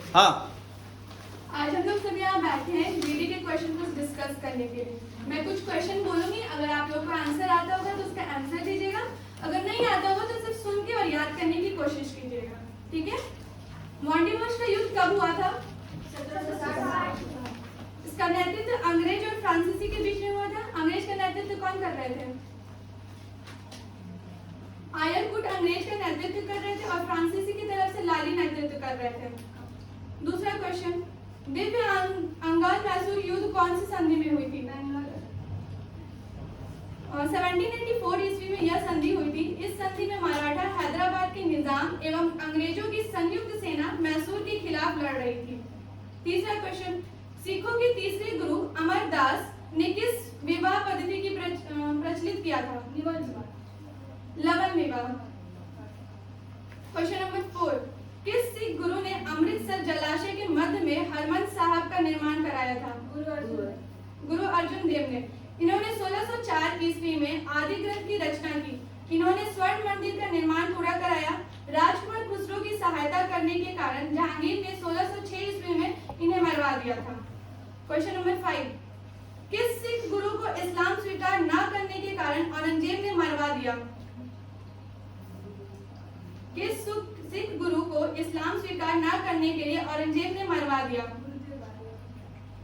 हाँ, आज हम लोग सब यहाँ बैठे हैं जीडी के क्वेश्चन को डिस्कस करने के लिए। मैं कुछ क्वेश्चन बोलूंगी, अगर आप लोग को आंसर आता होगा तो उसका आंसर दीजिएगा, अगर नहीं आता होगा तो सिर्फ सुन के और याद करने की कोशिश कीजिएगा, ठीक है? मॉन्टेमोस का युद्ध कब हुआ था? 1760। इसका नेतृत्व अंग्रेज और फ्रांसीसी के बीच में हुआ था। अंग्रेज का नेतृत्व कौन कर रहे थे? आयरकुट अंग्रेज का नेतृत्व कर रहे थे और फ्रांसीसी की तरफ से लाली नेतृत्व कर रहे थे। दूसरा क्वेश्चन, दिव्य अंगाल मैसूर युद्ध कौन सी संधि में हुई थी? 1784 ईस्वी में यह संधि हुई थी। इस संधि में मराठा हैदराबाद के निजाम एवं अंग्रेजों की संयुक्त सेना मैसूर के खिलाफ लड़ रही थी। तीसरा क्वेश्चन, सिखों के तीसरे गुरु अमरदास ने किस विवाह पद्धति की प्रचलित किया था? लवन विवाह। क्वेश्चन नंबर 4, किस सिख गुरु ने अमृतसर जलाशय के मध्य में हरमंद साहब का निर्माण कराया था? गुरु अर्जुन देव ने। इन्होंने 1604 ईस्वी में आदि ग्रंथ की रचना की। इन्होंने स्वर्ण मंदिर का निर्माण पूरा कराया। राजकुमार खुसरो की सहायता करने के कारण जहांगीर ने 1606 ईस्वी में इन्हें मरवा दिया था। क्वेश्चन नंबर 5, किस सिख गुरु को इस्लाम स्वीकार न करने के कारण औरंगजेब ने मरवा दिया? किस सिख गुरु को इस्लाम स्वीकार न करने के लिए औरंगजेब ने मरवा दिया?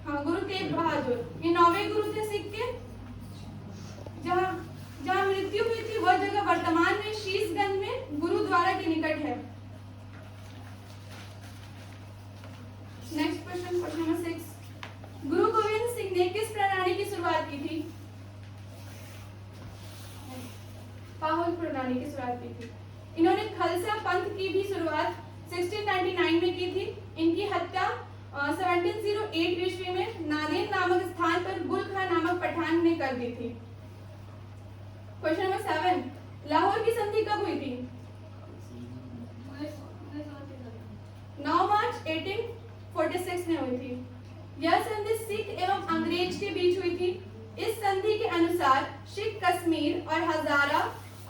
हाँ, गुरु तेग बहादुर। ये 9वें गुरु थे सिख के। जहाँ मृत्यु हुई थी वह जगह वर्तमान में शीशगंज में गुरुद्वारा के निकट है। नेक्स्ट क्वेश्चन, क्वेश्चन नंबर 6, गुरु गोविंद सिंह ने किस प्रणाली की शुरुआत की थी? पाहुल प्रणाली की शुरुआत की थी। इन्होंने खालसा पंथ की भी शुरुआत 1699 में की थी। इनकी हत्या 1708 ईस्वी में नादेर नामक स्थान पर गुल खां नामक पठान ने कर दी थी। क्वेश्चन नंबर 7, लाहौर की संधि कब हुई थी? 9 मार्च 1846 में हुई थी। यह संधि सिख एवं अंग्रेज के बीच हुई थी। इस संधि के अनुसार सिख कश्मीर और हजारा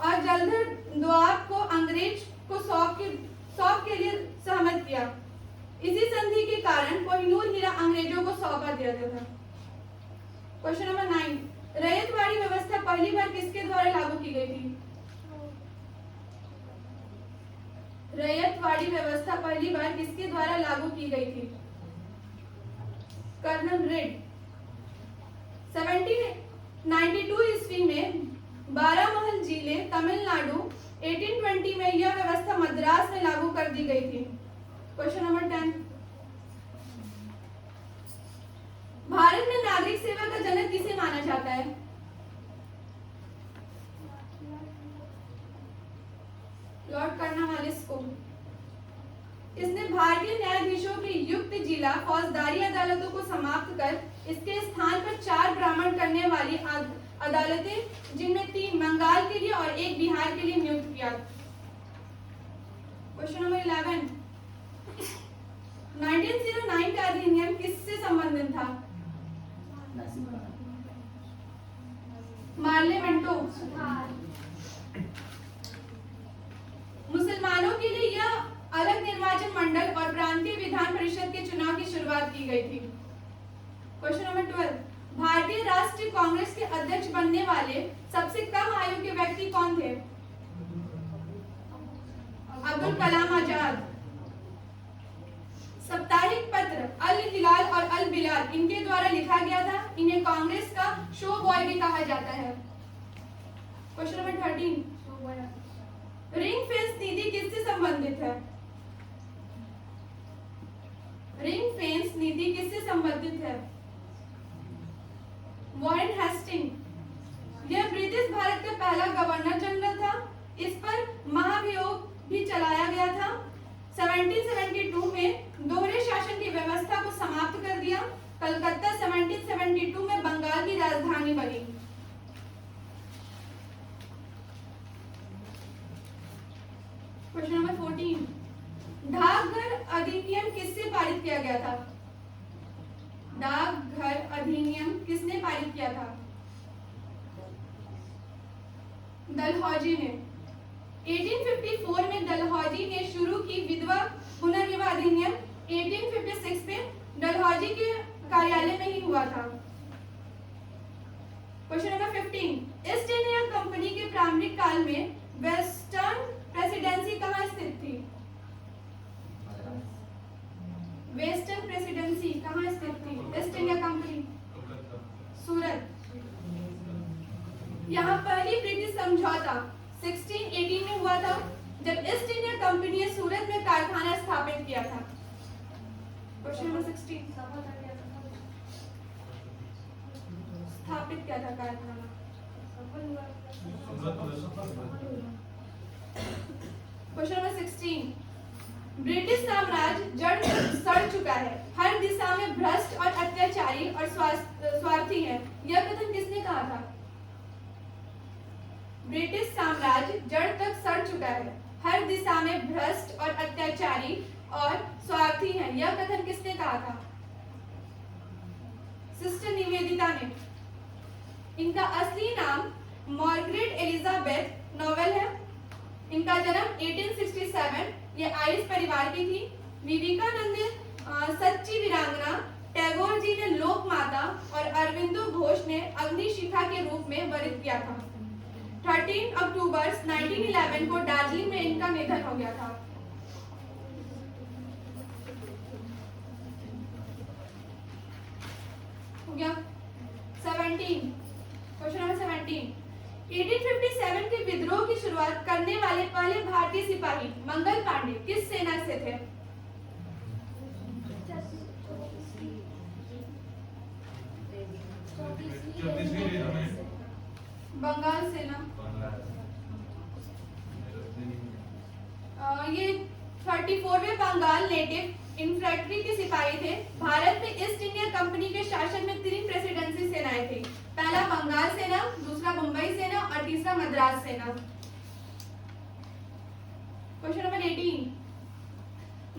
और जलंधर दोआब को अंग्रेज को सौंप के लिए सहमत किया। इसी संधि के कारण कोहिनूर हीरा अंग्रेजों को सौंपा दिया गया था। क्वेश्चन नंबर 9, रैयतवाड़ी व्यवस्था पहली बार किसके द्वारा लागू की गई थी? रैयतवाड़ी व्यवस्था पहली बार किसके द्वारा लागू की गई थी? Colonel red. 1792 ईस्वी में बारामहल जिले तमिलनाडु। 1820 में यह व्यवस्था मद्रास में लागू कर दी गई थी। क्वेश्चन नंबर 10, भारत में नागरिक सेवा का जनक किसे माना जाता है? लॉर्ड कॉर्नवालिस को। इसने भारतीय न्यायाधीशों की युक्त जिला फौजदारी अदालतों को समाप्त कर इसके स्थान पर 4 ब्राह्मण करने वाली अदालतें, जिनमें 3 बंगाल के लिए और 1 बिहार के लिए नियुक्त किया। क्वेश्चन नंबर 11, 1909 का अधिनियम किससे संबंधित था? पार्लियामेंटो। मुसलमानों के लिए यह अलग निर्वाचन मंडल और प्रांतीय विधान परिषद के चुनाव की शुरुआत की गई थी। क्वेश्चन नंबर 12, भारतीय राष्ट्रीय कांग्रेस के अध्यक्ष बनने वाले सबसे कम आयु के व्यक्ति कौन थे? अब्दुल कलाम आजाद। साप्ताहिक पत्र अल हिलाल और अल बिलाल इनके द्वारा लिखा गया था। इन्हें कांग्रेस का शो बॉय भी कहा जाता है। क्वेश्चन नंबर 13, रिंग फेंस नीति किससे संबंधित है? रिंग फेंस नीति किससे संबंधित है? Warren Hastings. यह ब्रिटिश भारत का पहला गवर्नर जनरल था। इस पर महाभियोग भी चलाया गया था। 1772 में दोहरे शासन की व्यवस्था को समाप्त कर दिया। कलकत्ता 1772 में बंगाल की राजधानी बनी। क्वेश्चन नंबर 14, डाकघर अधिनियम किससे पारित किया गया था? डाकघर अधिनियम किसने पारित किया था? डलहौजी ने। 1854 में डलहौजी ने शुरू की विधवा पुनर्विवाह अधिनियम। कार्यालय में ही हुआ था। Question number 15, east India company के प्रारंभिक काल में वेस्टर्न प्रेसिडेंसी कहाँ स्थित थी? वेस्टर्न प्रेसिडेंसी कहाँ स्थित थी? ईस्ट इंडिया कंपनी सूरत। यहाँ पहली ब्रिटिश समझौता 1618 में हुआ था, जब ईस्ट इंडिया कंपनी ने सूरत में कारखाना स्थापित किया था। क्वेश्चन नंबर 16, स्थापित किया था कारखाना। क्वेश्चन नंबर 16, ब्रिटिश साम्राज्य जड़ तक सड़ चुका है, हर दिशा में भ्रष्ट और अत्याचारी और स्वार्थी है, यह कथन किसने कहा था? ब्रिटिश साम्राज्य जड़ तक सड़ चुका है, हर दिशा में भ्रष्ट और अत्याचारी और स्वार्थी है, यह कथन किसने कहा था? सिस्टर निवेदिता ने। इनका असली नाम मार्गरेट एलिजाबेथ नोवेल है। इनका जन्म 1867, ये आयरिश परिवार की थी। विवेकानंद ने सच्ची वीरांगना, टैगोर जी ने लोक माता और अरविंदो घोष ने अग्निशिखा के रूप में वर्णित किया था। 13 अक्टूबर 1911 को दार्जिलिंग में इनका निधन हो गया था। हो गया 17, क्वेश्चन नंबर 17, 1857 के विद्रोह की शुरुआत करने वाले पहले भारतीय सिपाही मंगल पांडे किस सेना से थे? बंगाल सेना। ये 34वें बंगाल नेटिव इन्फैंट्री के सिपाही थे। भारत में ईस्ट इंडिया कंपनी के शासन में 3 प्रेसिडेंसी सेनाएं थी। पहला बंगाल सेना, दूसरा मुंबई सेना और तीसरा मद्रास सेना। क्वेश्चन नंबर 18,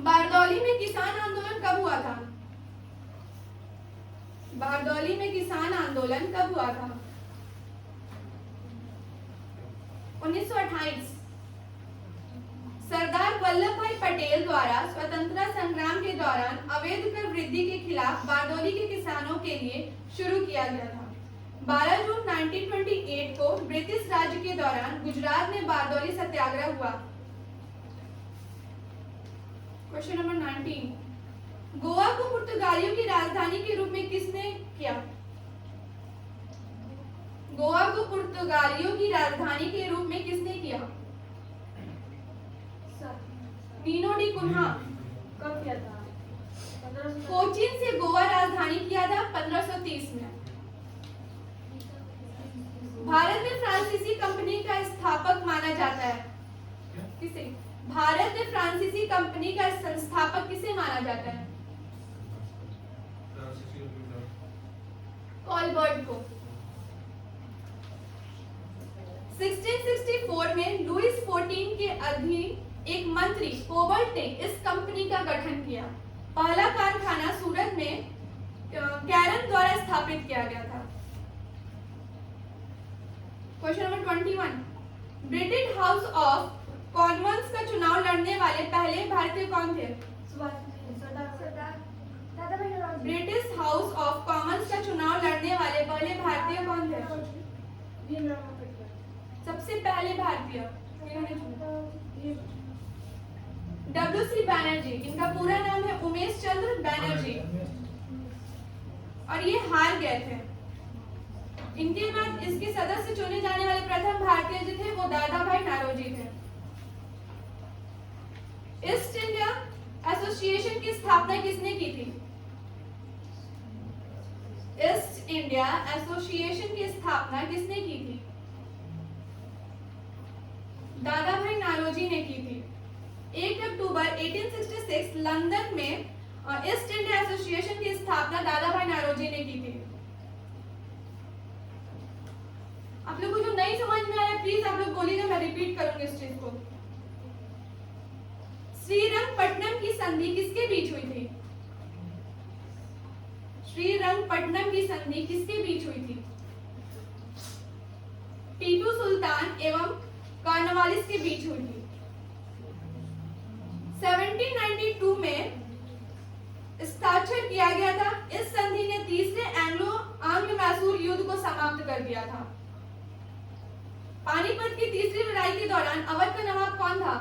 बारदौली में किसान आंदोलन कब हुआ था? बारदौली में किसान आंदोलन कब हुआ था? 1928। सरदार वल्लभ भाई पटेल द्वारा स्वतंत्रता संग्राम के दौरान अवैध कर वृद्धि के खिलाफ बारदौली के किसानों के लिए शुरू किया गया था। 12 जून 1928 को ब्रिटिश राज के दौरान गुजरात में बारदौली सत्याग्रह हुआ। क्वेश्चन नंबर 19, गोवा को पुर्तगालियों की राजधानी के रूप में किसने किया? गोवा को पुर्तगालियों की राजधानी के रूप में किसने किया? Nuno da Cunha. कब किया था? कोचीन से गोवा राजधानी किया था 1530 में। भारत में फ्रांसीसी कंपनी का स्थापक माना जाता है किसे? भारत में फ्रांसीसी कंपनी का संस्थापक किसे माना जाता है? कॉलबर्ट को। 1664 में लुइस 14 के अधीन एक मंत्री कोबल्ट ने इस कंपनी का गठन किया। पहला कारखाना सूरत में कैरन द्वारा स्थापित किया गया था। Question number 21, British house of Commons का चुनाव लड़ने वाले पहले भारतीय कौन थे? ब्रिटिश हाउस ऑफ कॉमन्स का चुनाव लड़ने वाले पहले भारतीय कौन थे? सबसे पहले भारतीय W.C. बैनर्जी। इनका पूरा नाम है उमेश चंद्र बैनर्जी और ये हार गए थे। इनके बाद इसके सदस्य चुने जाने वाले प्रथम भारतीय जो थे वो दादा भाई नारोजी थे। ईस्ट इंडिया एसोसिएशन की स्थापना किसने की थी? ईस्ट इंडिया एसोसिएशन की स्थापना किसने की थी? दादा भाई नारोजी ने की थी। 1 अक्टूबर 1866 लंदन में ईस्ट इंडिया एसोसिएशन की स्थापना दादा भाई नारोजी ने की थी। आप लोगों को जो नहीं समझ में आया प्लीज आप लोग बोलिएगा, मैं रिपीट करूंगी इस चीज को। श्रीरंगपट्टनम की संधि किसके बीच हुई थी? श्रीरंगपट्टनम की संधि किसके बीच हुई थी? टीपू सुल्तान एवं कॉर्नवालिस के बीच हुई थी। 1792 में हस्ताक्षर किया गया था। इस संधि ने तीसरे आंग्ल मैसूर युद्ध को समाप्त कर दिया था। पानीपत की तीसरी लड़ाई के दौरान अवध का नवाब कौन था?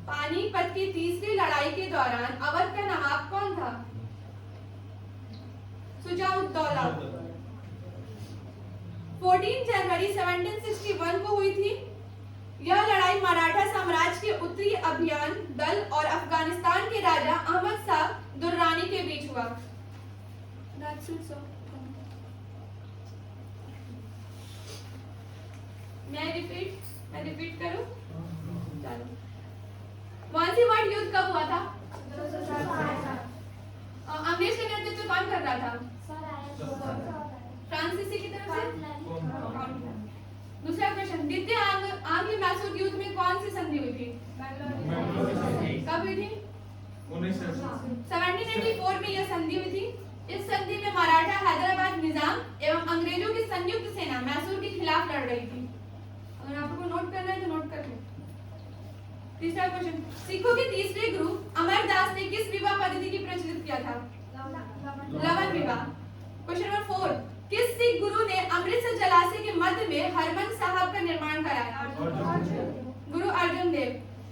पानीपत की तीसरी लड़ाई के दौरान अवध का नवाब कौन था? शुजाउद्दौला। 14 जनवरी 1761 को हुई थी। यह लड़ाई मराठा साम्राज्य के उत्तरी अभियान दल और अफगानिस्तान के राजा अहमद शाह दुर्रानी के बीच हुआ। मैं रिपीट करूं? चलो। वांसीवाड़ युद्ध कब हुआ था? अंग्रेज का नेतृत्व कौन कर रहा था? फ्रांसीसी की तरफ से। दूसरा क्वेश्चन, द्वितीय आंग्ल मैसूर युद्ध में कौन सी संधि हुई थी? कब हुई थी? 1784 में यह संधि हुई थी। इस संधि में मराठा हैदराबाद निजाम एवं अंग्रेजों की संयुक्त सेना मैसूर के खिलाफ लड़ रही थी। अगर आपको नोट करना है तो नोट कर लो। तीसरा क्वेश्चन, सिखों के तीसरे गुरु अमरदास ने किस विवाह पद्धति की प्रचलित किया था? लवन विवाह। क्वेश्चन नंबर 4, किस सिख गुरु ने अमृतसर जलाशय के मध्य में हरमंदिर साहब का निर्माण कराया? गुरु अर्जुन देव।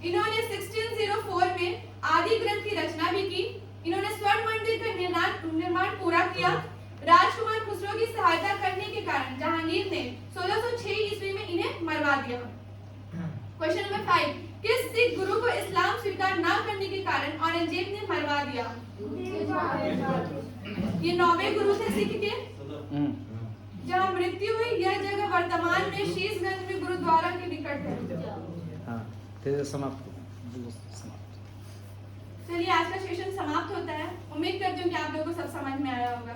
इन्होंने 1604 में आदि ग्रंथ की रचना भी की। इन्होंने स्वर्ण मंदिर का निर्माण पूरा किया। राजकुमार खुसरो की सहायता करने के कारण जहांगीर ने 1606 ईस्वी में इन्हें मरवा दिया। क्वेश्चन नंबर 5, किस सिख गुरु को इस्लाम स्वीकार न करने के कारण औरंगजेब ने मरवा दिया? ये 9वें गुरु थे सिख के। जहाँ मृत्यु हुई यह जगह वर्तमान में शीशगंज में गुरुद्वारा के निकट है। चलिए आज का सेशन समाप्त होता है। उम्मीद करती हूँ कि आप लोगों को सब समझ में आया होगा।